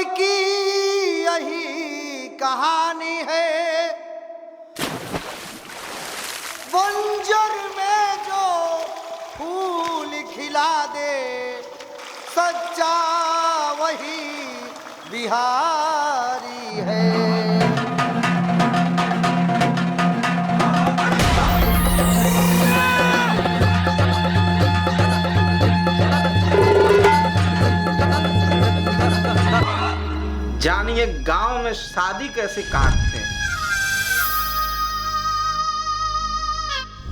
की यही कहानी है, बंजर में जो फूल खिला दे, सच्चा वही बिहारी है। जानिए गांव में शादी कैसे काटते हैं।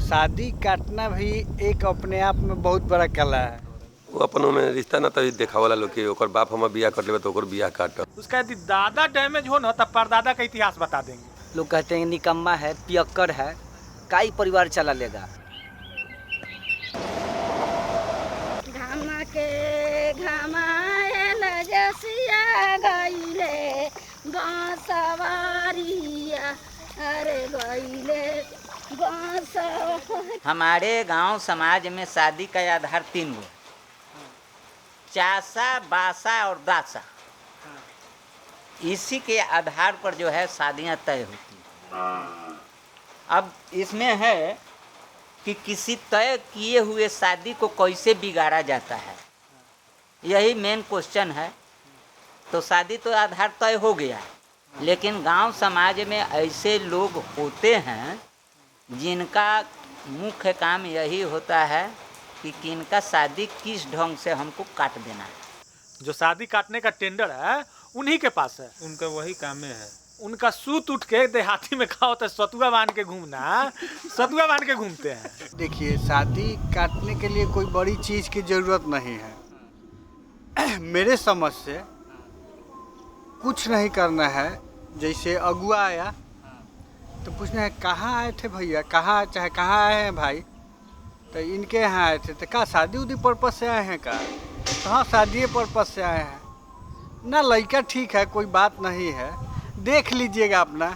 शादी काटना भी एक अपने आप में बहुत बड़ा कला है। वो अपनों में रिश्ता ना तभी देखा वाला लोग कि ओकर बाप हम बियाह कर लेबे तो ओकर बियाह काट। उसका यदि दादा डैमेज हो ना तब परदादा का इतिहास बता देंगे। लोग कहते हैं निकम्मा है, पियक्कड़ है, काई परिवार चला लेगा। घामा के घमायल जसिया गईले गाँव सवारिया, अरे गईले गाँव सवारी। हमारे गांव समाज में शादी का आधार 3 गो, चासा, बासा और दासा। इसी के आधार पर जो है शादियां तय होती हैं। अब इसमें है कि किसी तय किए हुए शादी को कैसे बिगाड़ा जाता है, यही मेन क्वेश्चन है। तो शादी तो आधार तय हो गया, लेकिन गांव समाज में ऐसे लोग होते हैं जिनका मुख्य काम यही होता है कि किनका शादी किस ढंग से हमको काट देना है। जो शादी काटने का टेंडर है उन्हीं के पास है, उनका वही काम है। उनका सूत उठ के देहाती में खाओ तो सतुआ बांध के घूमना, सतुआ बांध के घूमते हैं। देखिए, शादी काटने के लिए कोई बड़ी चीज़ की ज़रूरत नहीं है। मेरे समझ से कुछ नहीं करना है। जैसे अगुआ आया तो पूछना है कहाँ आए थे भैया, कहाँ चाहे कहाँ आए हैं भाई, तो इनके यहाँ आए थे। तो क्या शादी उदी पर्पज़ से आए हैं का? तो हाँ, शादी पर्पज़ से आए हैं ना। लड़का ठीक है, कोई बात नहीं है, देख लीजिएगा अपना।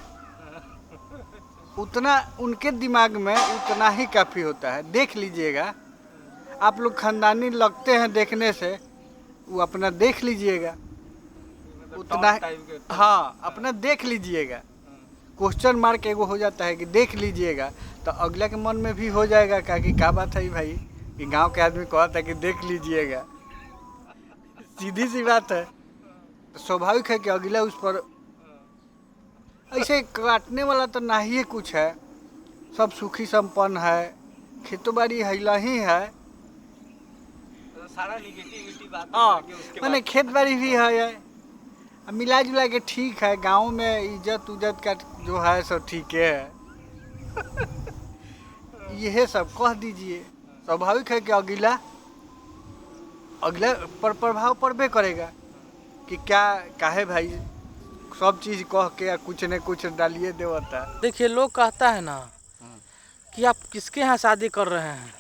उतना उनके दिमाग में उतना ही काफ़ी होता है, देख लीजिएगा। आप लोग खानदानी लगते हैं देखने से, वो अपना देख लीजिएगा उतना। हाँ, अपना देख लीजिएगा। क्वेश्चन मार्क एगो हो जाता है कि देख लीजिएगा, तो अगले के मन में भी हो जाएगा कि क्या बात है भाई, कि गांव के आदमी कहता है कि देख लीजिएगा। सीधी सी बात है। तो स्वाभाविक है कि अगला उस पर ऐसे काटने वाला तो नहीं है कुछ है। सब सुखी संपन्न है, खेती बाड़ी हिला ही है, सारा निगेटिविटी बात। हाँ, मैंने खेत बाड़ी भी है, मिला जुला के ठीक है। गांव में इज्जत उज्जत का जो है सब ठीक है। यह सब कह दीजिए। स्वाभाविक है कि अगला पर प्रभाव पड़बे करेगा कि क्या काहे भाई सब चीज़ कह के कुछ न कुछ डालिए देवता। देखिए, लोग कहता है ना कि आप किसके यहाँ शादी कर रहे हैं,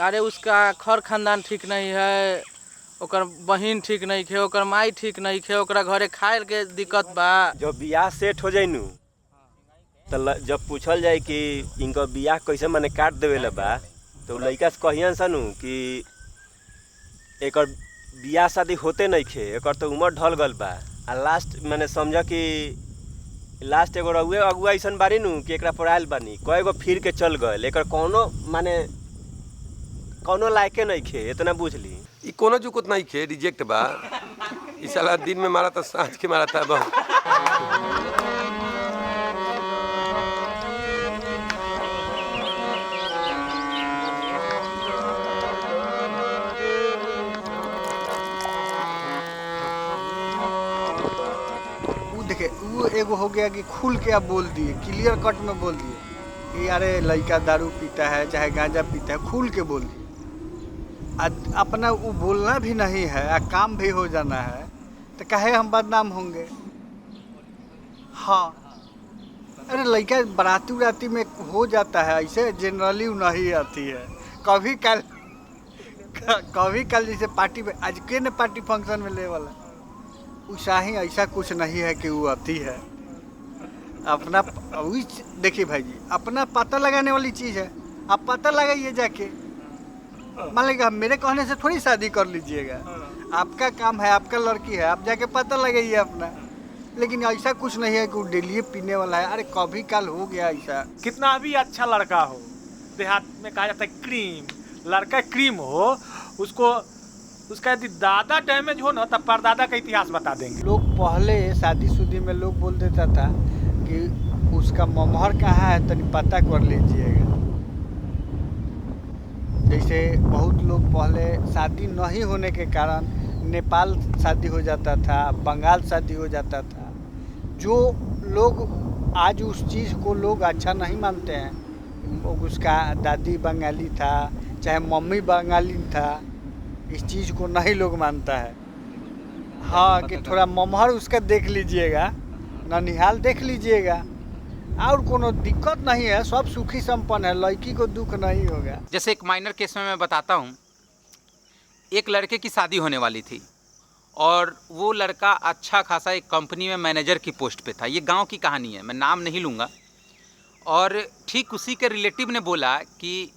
अरे उसका खर खानदान ठीक नहीं है, ओकर बहिन ठीक नहीं है, ओकर माई ठीक नहीं है, ओकरा घरे खाए के दिक्कत बा। जब बियाह सेट हो जाए नु तो जब पूछल जाए कि इनका बियाह कैसे माने काट देवे बा, तो लड़का से कहियन सनु कि एक बियाह शादी होते नहीं खे, एक तो उम्र ढल गल बा। आ लास्ट मैंने समझा कि लास्ट एगो अगुआ ऐसा बारी नु कि एक पढ़ायल बानी, कई गो फिर के चल गए, एक कौनो माने कौनो लायके नहीं खे, इतना बुझ ली। ई कोनो जुकुत नहीं खे, रिजेक्ट बा। ई साला दिन में मारा था, सांझ के मारा था। देखे, वो एगो हो गया कि खुल के आप बोल दिए, क्लियर कट में बोल दिए कि अरे लड़का दारू पीता है चाहे गांजा पीता है, खुल के बोल दिए। अपना वो बोलना भी नहीं है, काम भी हो जाना है, तो कहे हम बदनाम होंगे। हाँ, अरे लड़का बराती उराती में हो जाता है ऐसे, जनरली नहीं आती है। कभी कल जैसे पार्टी में, आज के ने पार्टी फंक्शन में ले वाला उषा ही, ऐसा कुछ नहीं है कि वो आती है। अपना देखिए भाई जी, अपना पता लगाने वाली चीज़ है, आप पता लगाइए जाके। मान लीजिए मेरे कहने से थोड़ी शादी कर लीजिएगा, आपका काम है, आपका लड़की है, आप जाके पता लगाइए अपना। लेकिन ऐसा कुछ नहीं है कि वो डेली पीने वाला है। अरे कभी काल हो गया ऐसा। कितना भी अच्छा लड़का हो, देहात में कहा जाता है क्रीम, लड़का क्रीम हो, उसको उसका यदि दादा डैमेज हो ना तब परदादा का इतिहास बता देंगे। लोग पहले शादीशुदी में लोग बोल देता था कि उसका ममहर कहाँ है, तनी पता कर लीजिएगा। जैसे बहुत लोग पहले शादी नहीं होने के कारण नेपाल शादी हो जाता था, बंगाल शादी हो जाता था। जो लोग आज उस चीज़ को लोग अच्छा नहीं मानते हैं, उसका दादी बंगाली था चाहे मम्मी बंगाली था, इस चीज़ को नहीं लोग मानता है। हाँ कि थोड़ा ममहर उसका देख लीजिएगा, ननिहाल देख लीजिएगा, और कोनो दिक्कत नहीं है, सब सुखी संपन्न है, लड़की को दुख नहीं होगा। जैसे एक माइनर केस में मैं बताता हूँ, एक लड़के की शादी होने वाली थी और वो लड़का अच्छा खासा एक कंपनी में मैनेजर की पोस्ट पे था। ये गांव की कहानी है, मैं नाम नहीं लूँगा। और ठीक उसी के रिलेटिव ने बोला कि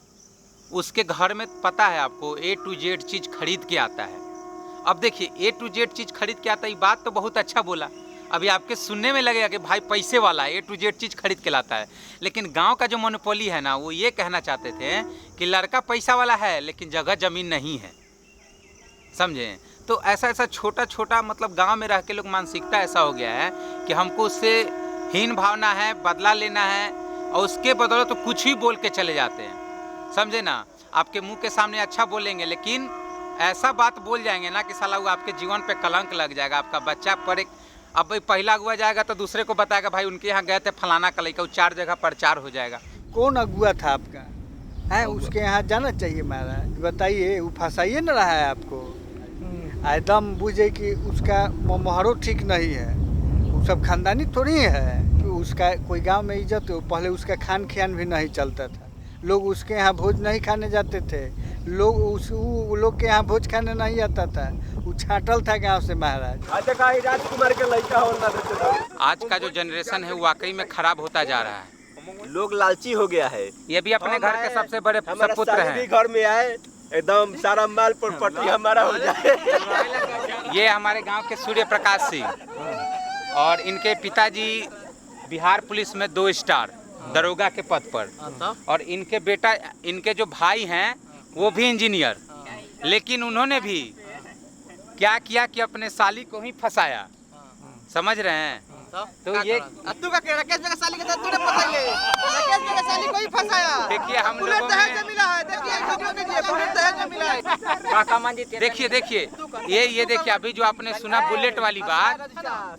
उसके घर में पता है आपको A to Z चीज़ खरीद के आता है। अब देखिए A to Z चीज़ खरीद के आता है, ये बात तो बहुत अच्छा बोला। अभी आपके सुनने में लगेगा कि भाई पैसे वाला है, A to Z चीज़ खरीद के लाता है। लेकिन गांव का जो मोनोपोली है ना, वो ये कहना चाहते थे कि लड़का पैसा वाला है लेकिन जगह ज़मीन नहीं है, समझे। तो ऐसा छोटा छोटा मतलब गांव में रह के लोग मानसिकता ऐसा हो गया है कि हमको उससे हीन भावना है, बदला लेना है, और उसके बदले तो कुछ ही बोल के चले जाते हैं, समझे ना। आपके मुंह के सामने अच्छा बोलेंगे लेकिन ऐसा बात बोल जाएंगे ना कि साला वो आपके जीवन पे कलंक लग जाएगा। आपका बच्चा पर एक अब पहला अगुआ जाएगा तो दूसरे को बताएगा भाई उनके यहाँ गए थे फलाना का लड़का, वो 4 जगह प्रचार हो जाएगा। कौन अगुआ था आपका है? उसके यहाँ जाना चाहिए महाराज, बताइए, वो फंसाइए न रहा है आपको। एकदम बुझे कि उसका ममहरो ठीक नहीं है, वो सब खानदानी थोड़ी है कि उसका कोई गांव में इज्जत हो। पहले उसका खान खान भी नहीं चलता था, लोग उसके यहाँ भोज नहीं खाने जाते थे, लोग के यहाँ भोज खाने नहीं आता था, वो छाटल था गांव से महाराज। राजकुमार के लड़का होना देते। आज का जो जनरेशन है वाकई में खराब होता जा रहा है, लोग लालची हो गया है। ये भी अपने घर के सबसे बड़े सपुत्र हैं। घर में आए एकदम सारा माल प्रॉपर्टी हमारा हो जाए। ये हमारे गांव के सूर्य प्रकाश सिंह, और इनके पिताजी बिहार पुलिस में 2 स्टार दरोगा के पद पर, और इनके बेटा, इनके जो भाई हैं वो भी इंजीनियर। लेकिन उन्होंने भी क्या किया कि अपने साली को ही फंसाया, समझ रहे हैं। तो ये राकेश मेरा साली के साथ तूने फंसाइले, राकेश मेरा साली को ही फंसाया। देखिए हम लोगों में मिला है, देखिए ये देखिए अभी जो आपने सुना बुलेट वाली बात,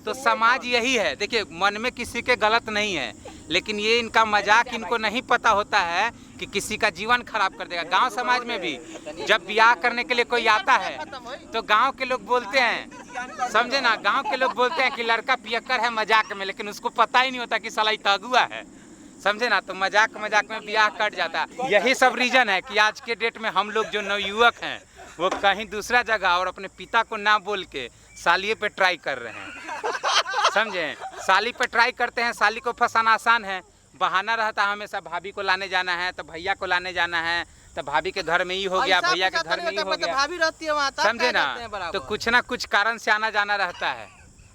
तो समाज यही है। देखिए मन में किसी के गलत नहीं है, लेकिन ये इनका मजाक इनको नहीं पता होता है कि किसी का जीवन खराब कर देगा। गांव समाज में भी जब ब्याह करने के लिए कोई आता है तो गांव के लोग बोलते हैं, समझे ना, गांव के लोग बोलते हैं कि लड़का पियक्कर है मजाक में, लेकिन उसको पता ही नहीं होता कि साला अगुआ है, समझे ना। तो मजाक में ब्याह कट जाता है। यही सब रीजन है कि आज के डेट में हम लोग जो नवयुवक हैं वो कहीं दूसरा जगह और अपने पिता को ना बोल के सालिए पे ट्राई कर रहे हैं, समझे। साली पे ट्राई करते हैं, साली को फंसाना आसान है, बहाना रहता है हमेशा, भाभी को लाने जाना है तो भैया को लाने जाना है, तो भाभी के घर में ही हो गया, भैया के घर में ही हो गया, भाभी रहती है वहाँ, समझे ना। तो कुछ ना कुछ कारण से आना जाना रहता है।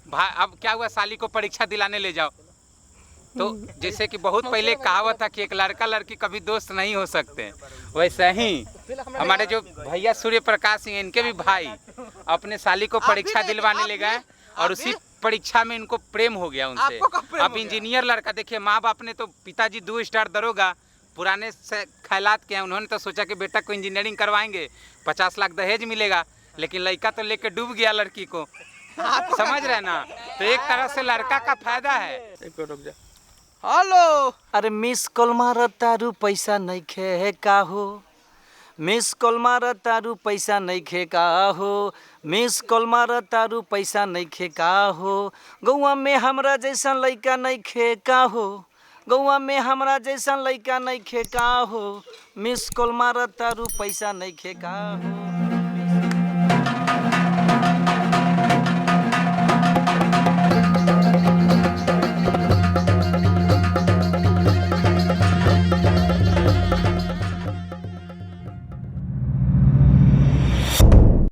अब क्या हुआ, साली को परीक्षा दिलाने ले जाओ, तो जैसे कि बहुत पहले कहावत था कि एक लड़का लड़की कभी दोस्त नहीं हो सकते, वैसे ही हमारे जो भैया सूर्य प्रकाश सिंह, इनके भी भाई अपने साली को परीक्षा दिलवाने ले गए और उसी परीक्षा में इनको प्रेम हो गया उनसे। अब इंजीनियर लड़का, देखिए माँ बाप ने तो, पिताजी 2 स्टार दरोगा पुराने से ख्यालात के हैं, उन्होंने तो सोचा कि बेटा को इंजीनियरिंग करवाएंगे, 50 लाख दहेज मिलेगा, लेकिन लड़का तो लेके डूब गया लड़की को, समझ रहे ना। तो एक तरह से लड़का का फायदा है। हेलो, अरे मिस कॉल मार तारू पैसा नहीं खे का हो, मिस कॉल मार तारू पैसा नहीं खे का हो, मिस कॉल मार तारू पैसा नहीं खे का हो, गौवा में हमरा जैसा लड़का नहीं खे का हो, गौवा में हमरा जैसा लड़का नहीं खे का हो, मिस कॉल मार तारू पैसा नहीं खे का हो।